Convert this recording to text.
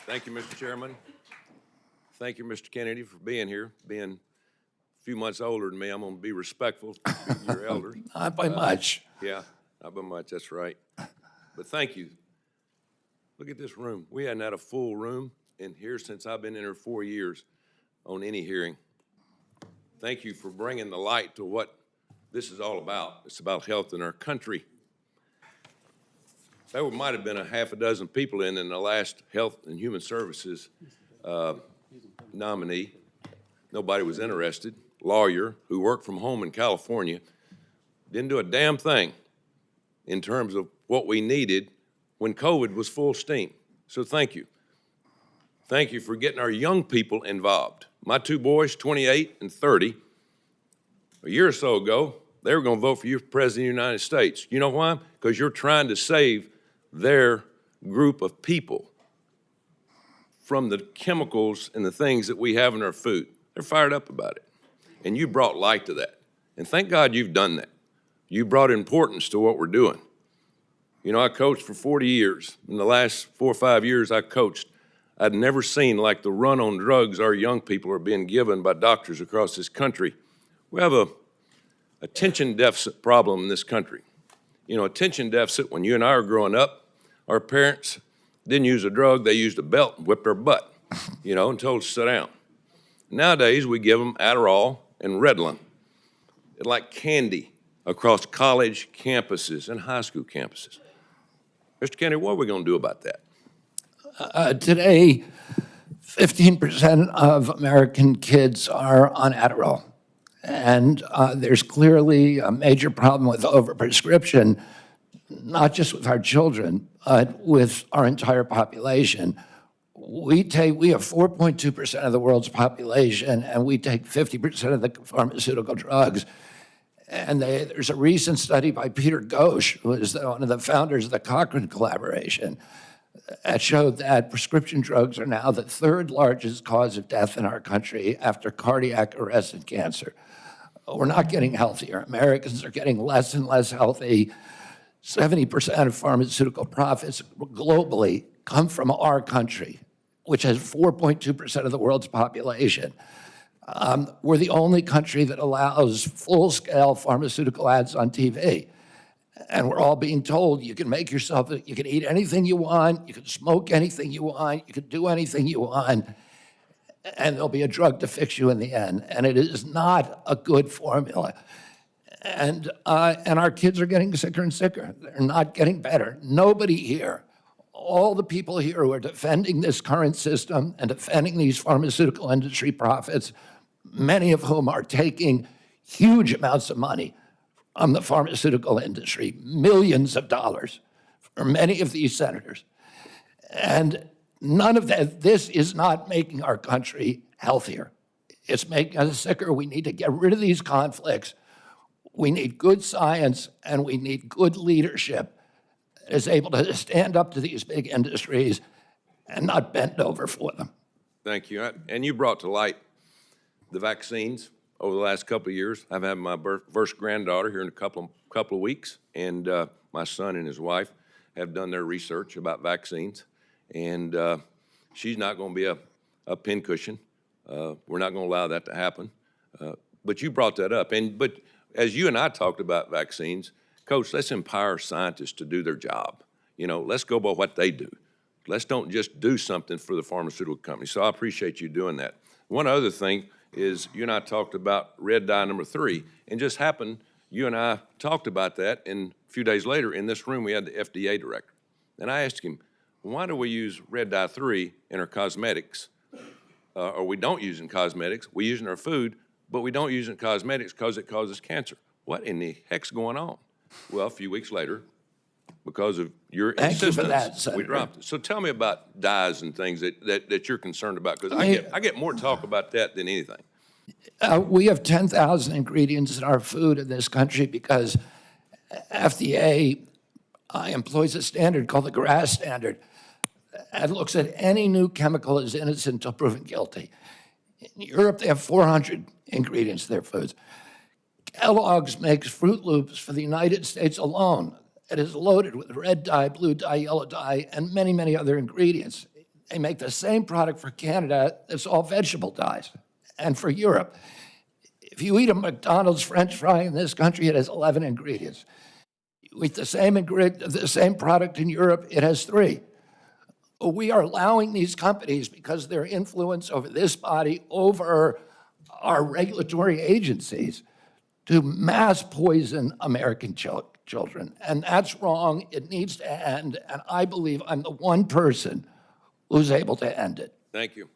Thank you, Mr. Chairman. Thank you, Mr. Kennedy, for being here. Being a few months older than me, I'm going to be respectful to your elders. Not by much. Yeah, not by much, that's right. But thank you. Look at this room. We hadn't had a full room in here since I've been in here 4 years on any hearing. Thank you for bringing the light to what this is all about. It's about health in our country. There might have been a half a dozen people in the last Health and Human Services nominee. Nobody was interested. Lawyer who worked from home in California, didn't do a damn thing in terms of what we needed when COVID was full steam. So thank you. Thank you for getting our young people involved. My two boys, 28 and 30, a year or so ago, they were going to vote for you for President of the United States. You know why? Because you're trying to save their group of people from the chemicals and the things that we have in our food. They're fired up about it. And you brought light to that. And thank God you've done that. You brought importance to what we're doing. You know, I coached for 40 years. In the last 4 or 5 years I coached, I'd never seen like the run on drugs our young people are being given by doctors across this country. We have a attention deficit problem in this country. You know, attention deficit, when you and I were growing up, our parents didn't use a drug, they used a belt and whipped our butt, you know, and told us to sit down. Nowadays, we give them Adderall and Ritalin, like candy across college campuses and high school campuses. Mr. Kennedy, what are we going to do about that? Today, 15% of American kids are on Adderall. And there's clearly a major problem with overprescription, not just with our children, but with our entire population. We have 4.2% of the world's population, and we take 50% of the pharmaceutical drugs. And there's a recent study by Peter Ghosh, who is one of the founders of the Cochrane Collaboration, that showed that prescription drugs are now the third largest cause of death in our country after cardiac arrest and cancer. We're not getting healthier. Americans are getting less and less healthy. 70% of pharmaceutical profits globally come from our country, which has 4.2% of the world's population. We're the only country that allows full-scale pharmaceutical ads on TV. And we're all being told you can make yourself, you can eat anything you want, you can smoke anything you want, you can do anything you want, and there'll be a drug to fix you in the end. And it is not a good formula. And our kids are getting sicker and sicker. They're not getting better. Nobody here, all the people here who are defending this current system and defending these pharmaceutical industry profits, many of whom are taking huge amounts of money from the pharmaceutical industry, millions of dollars for many of these senators. And none of that, this is not making our country healthier. It's making us sicker. We need to get rid of these conflicts. We need good science, and we need good leadership that is able to stand up to these big industries and not bend over for them. Thank you. And you brought to light the vaccines over the last couple of years. I've had my first granddaughter here in a couple of weeks, and my son and his wife have done their research about vaccines, and she's not going to be a pincushion. We're not going to allow that to happen. But you brought that up, but as you and I talked about vaccines, Coach, let's empower scientists to do their job. You know, let's go by what they do. Let's don't just do something for the pharmaceutical company. So I appreciate you doing that. One other thing is you and I talked about red dye number 3, and just happened, you and I talked about that, and a few days later in this room we had the FDA director. And I asked him, why do we use red dye 3 in our cosmetics, or we don't use it in cosmetics, we use it in our food, but we don't use it in cosmetics because it causes cancer. What in the heck's going on? Well, a few weeks later, because of your insistence, we dropped it. So tell me about dyes and things that you're concerned about, because I get more talk about that than anything. We have 10,000 ingredients in our food in this country because FDA employs a standard called the GRAS standard that looks at any new chemical as innocent until proven guilty. In Europe, they have 400 ingredients in their foods. Kellogg's makes Fruit Loops for the United States alone. It is loaded with red dye, blue dye, yellow dye, and many, many other ingredients. They make the same product for Canada that's all vegetable dyes. And for Europe, if you eat a McDonald's French fry in this country, it has 11 ingredients. You eat the same product in Europe, it has 3. We are allowing these companies, because of their influence over this body, over our regulatory agencies, to mass poison American children. And that's wrong. It needs to end. And I believe I'm the one person who's able to end it. Thank you.